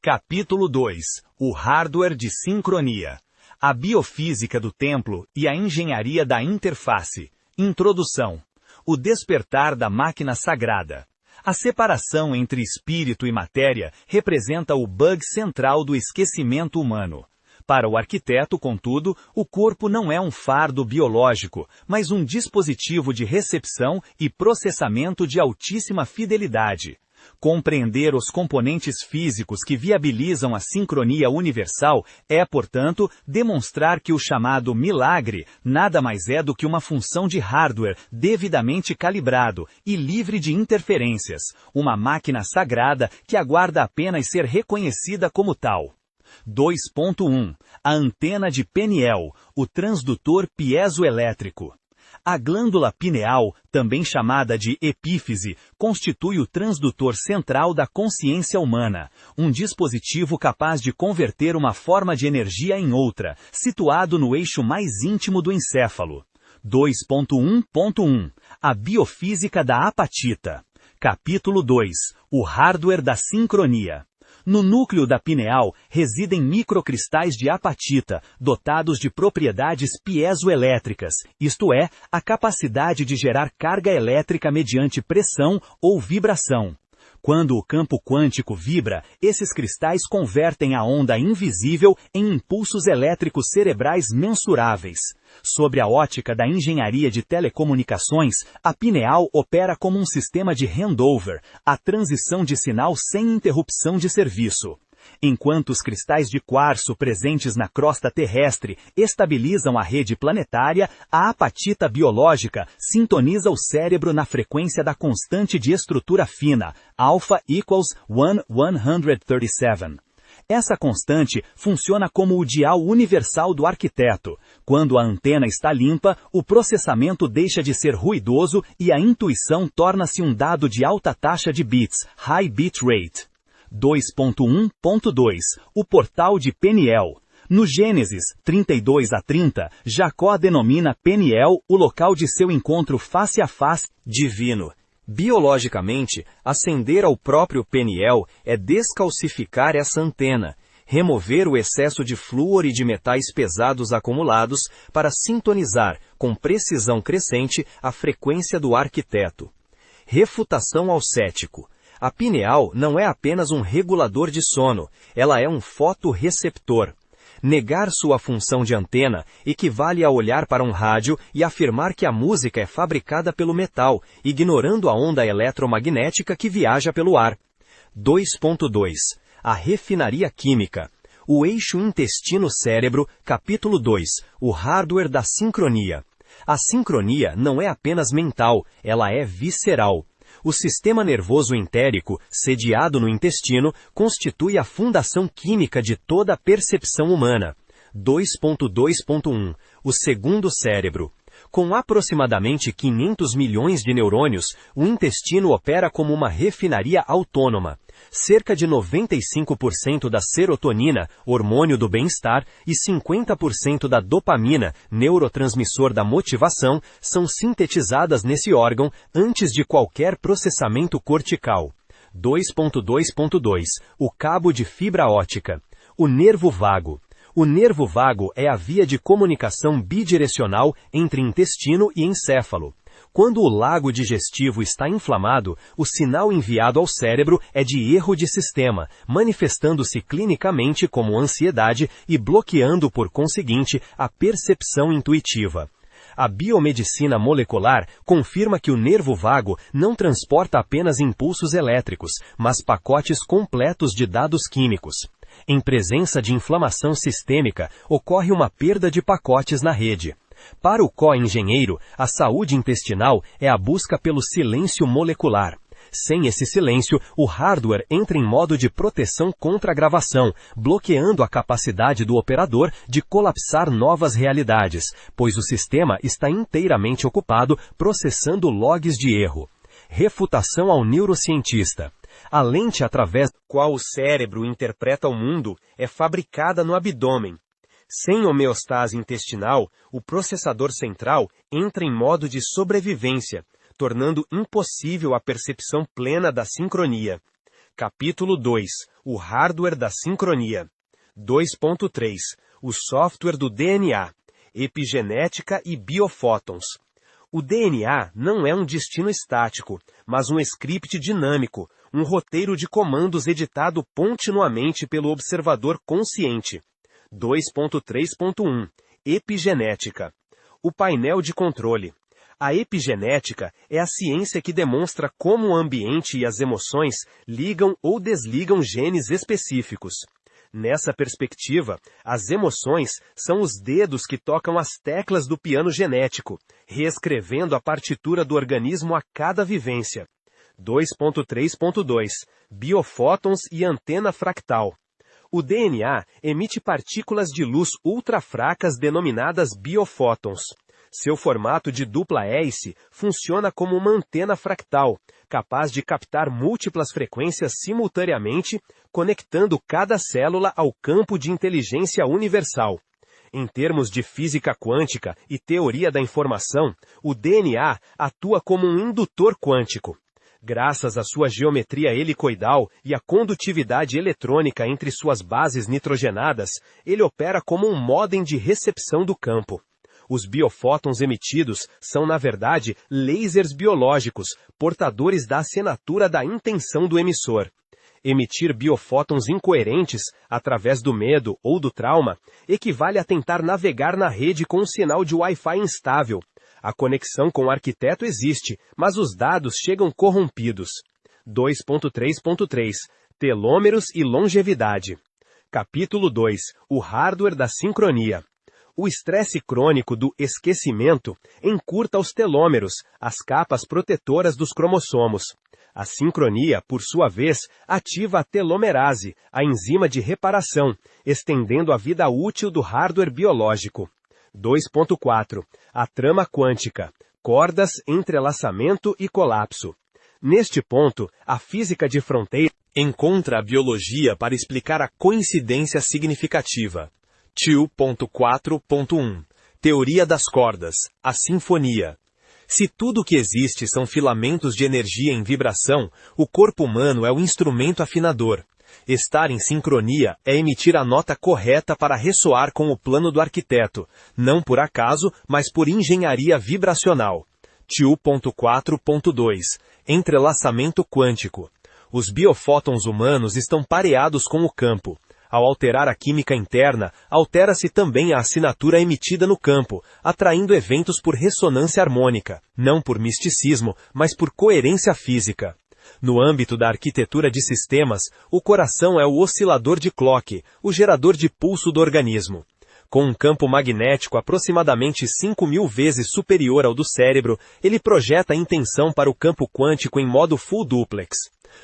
Capítulo 2. O hardware de sincronia. A biofísica do templo e a engenharia da interface. Introdução. O despertar da máquina sagrada. A separação entre espírito e matéria representa o bug central do esquecimento humano. Para o arquiteto, contudo, o corpo não é um fardo biológico, mas um dispositivo de recepção e processamento de altíssima fidelidade. Compreender os componentes físicos que viabilizam a sincronia universal é, portanto, demonstrar que o chamado milagre nada mais é do que uma função de hardware devidamente calibrado e livre de interferências, uma máquina sagrada que aguarda apenas ser reconhecida como tal. 2.1. A antena de Peniel, o transdutor piezoelétrico. A glândula pineal, também chamada de epífise, constitui o transdutor central da consciência humana, um dispositivo capaz de converter uma forma de energia em outra, situado no eixo mais íntimo do encéfalo. 2.1.1. A biofísica da apatita. Capítulo 2. O hardware da sincronia. No núcleo da pineal residem microcristais de apatita, dotados de propriedades piezoelétricas, isto é, a capacidade de gerar carga elétrica mediante pressão ou vibração. Quando o campo quântico vibra, esses cristais convertem a onda invisível em impulsos elétricos cerebrais mensuráveis. Sobre a ótica da engenharia de telecomunicações, a pineal opera como um sistema de handover, a transição de sinal sem interrupção de serviço. Enquanto os cristais de quartzo presentes na crosta terrestre estabilizam a rede planetária, a apatita biológica sintoniza o cérebro na frequência da constante de estrutura fina, alpha equals 137. Essa constante funciona como o dial universal do arquiteto. Quando a antena está limpa, o processamento deixa de ser ruidoso e a intuição torna-se um dado de alta taxa de bits, high bit rate. 2.1.2. O portal de Peniel. No Gênesis 32-30, Jacó denomina Peniel o local de seu encontro face a face divino. Biologicamente, ascender ao próprio Peniel é descalcificar essa antena, remover o excesso de flúor e de metais pesados acumulados para sintonizar, com precisão crescente, a frequência do arquiteto. Refutação ao cético. A pineal não é apenas um regulador de sono, ela é um fotorreceptor. Negar sua função de antena equivale a olhar para um rádio e afirmar que a música é fabricada pelo metal, ignorando a onda eletromagnética que viaja pelo ar. 2.2. A refinaria química. O eixo intestino-cérebro, capítulo 2. O hardware da sincronia. A sincronia não é apenas mental, ela é visceral. O sistema nervoso entérico, sediado no intestino, constitui a fundação química de toda a percepção humana. 2.2.1. O segundo cérebro. Com aproximadamente 500 milhões de neurônios, o intestino opera como uma refinaria autônoma. Cerca de 95% da serotonina, hormônio do bem-estar, e 50% da dopamina, neurotransmissor da motivação, são sintetizadas nesse órgão antes de qualquer processamento cortical. 2.2.2. O cabo de fibra óptica. O nervo vago. O nervo vago é a via de comunicação bidirecional entre intestino e encéfalo. Quando o lago digestivo está inflamado, o sinal enviado ao cérebro é de erro de sistema, manifestando-se clinicamente como ansiedade e bloqueando, por conseguinte, a percepção intuitiva. A biomedicina molecular confirma que o nervo vago não transporta apenas impulsos elétricos, mas pacotes completos de dados químicos. Em presença de inflamação sistêmica, ocorre uma perda de pacotes na rede. Para o co-engenheiro, a saúde intestinal é a busca pelo silêncio molecular. Sem esse silêncio, o hardware entra em modo de proteção contra a gravação, bloqueando a capacidade do operador de colapsar novas realidades, pois o sistema está inteiramente ocupado processando logs de erro. Refutação ao neurocientista. A lente através da qual o cérebro interpreta o mundo é fabricada no abdômen. Sem homeostase intestinal, o processador central entra em modo de sobrevivência, tornando impossível a percepção plena da sincronia. Capítulo 2. o hardware da sincronia. 2.3. O software do DNA, epigenética e biofótons. O DNA não é um destino estático, mas um script dinâmico, um roteiro de comandos editado continuamente pelo observador consciente. 2.3.1. Epigenética. O painel de controle. A epigenética é a ciência que demonstra como o ambiente e as emoções ligam ou desligam genes específicos. Nessa perspectiva, as emoções são os dedos que tocam as teclas do piano genético, reescrevendo a partitura do organismo a cada vivência. 2.3.2. Biofótons e antena fractal. O DNA emite partículas de luz ultrafracas denominadas biofótons. Seu formato de dupla hélice funciona como uma antena fractal, capaz de captar múltiplas frequências simultaneamente, conectando cada célula ao campo de inteligência universal. Em termos de física quântica e teoria da informação, o DNA atua como um indutor quântico. Graças à sua geometria helicoidal e à condutividade eletrônica entre suas bases nitrogenadas, ele opera como um módem de recepção do campo. Os biofótons emitidos são, na verdade, lasers biológicos, portadores da assinatura da intenção do emissor. Emitir biofótons incoerentes, através do medo ou do trauma, equivale a tentar navegar na rede com um sinal de Wi-Fi instável. A conexão com o arquiteto existe, mas os dados chegam corrompidos. 2.3.3. Telômeros e longevidade. Capítulo 2. O hardware da sincronia. O estresse crônico do esquecimento encurta os telômeros, as capas protetoras dos cromossomos. A sincronia, por sua vez, ativa a telomerase, a enzima de reparação, estendendo a vida útil do hardware biológico. 2.4. A trama quântica. Cordas, entrelaçamento e colapso. Neste ponto, a física de fronteira encontra a biologia para explicar a coincidência significativa. 2.4.1. Teoria das cordas. A sinfonia. Se tudo o que existe são filamentos de energia em vibração, o corpo humano é o instrumento afinador. Estar em sincronia é emitir a nota correta para ressoar com o plano do arquiteto, não por acaso, mas por engenharia vibracional. 2.4.2. Entrelaçamento quântico. Os biofótons humanos estão pareados com o campo. Ao alterar a química interna, altera-se também a assinatura emitida no campo, atraindo eventos por ressonância harmônica, não por misticismo, mas por coerência física. No âmbito da arquitetura de sistemas, o coração é o oscilador de Clock, o gerador de pulso do organismo. Com um campo magnético aproximadamente 5.000 vezes superior ao do cérebro, ele projeta a intenção para o campo quântico em modo full duplex.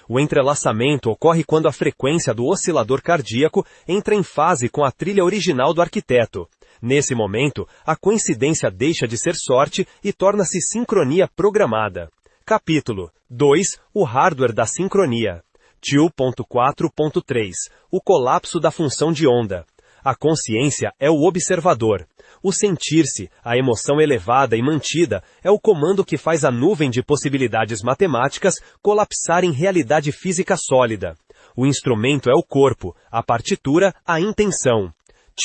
O entrelaçamento ocorre quando a frequência do oscilador cardíaco entra em fase com a trilha original do arquiteto. Nesse momento, a coincidência deixa de ser sorte e torna-se sincronia programada. Capítulo 2. O hardware da sincronia. 2.4.3. O colapso da função de onda. A consciência é o observador. O sentir-se, a emoção elevada e mantida, é o comando que faz a nuvem de possibilidades matemáticas colapsar em realidade física sólida. O instrumento é o corpo, a partitura, a intenção.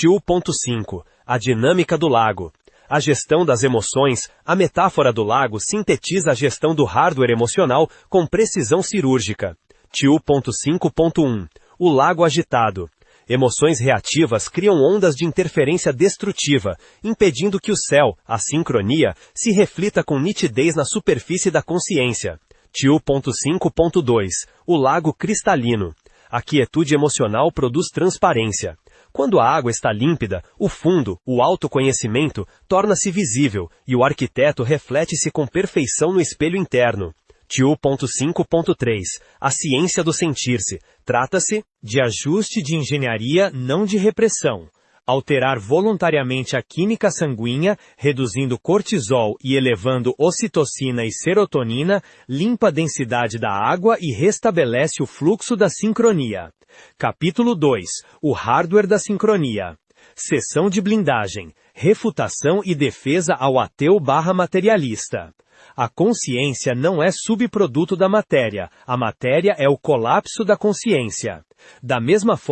2.5. A dinâmica do lago. A gestão das emoções, a metáfora do lago sintetiza a gestão do hardware emocional com precisão cirúrgica. 2.5.1. O lago agitado. Emoções reativas criam ondas de interferência destrutiva, impedindo que o céu, a sincronia, se reflita com nitidez na superfície da consciência. 2.5.2. O lago cristalino. A quietude emocional produz transparência. Quando a água está límpida, o fundo, o autoconhecimento, torna-se visível, e o arquiteto reflete-se com perfeição no espelho interno. 2.5.3. A ciência do sentir-se. Trata-se de ajuste de engenharia, não de repressão. Alterar voluntariamente a química sanguínea, reduzindo cortisol e elevando ocitocina e serotonina, limpa a densidade da água e restabelece o fluxo da sincronia. Capítulo 2. O hardware da sincronia. Seção de blindagem, refutação e defesa ao ateu/materialista. A consciência não é subproduto da matéria, a matéria é o colapso da consciência. Da mesma forma,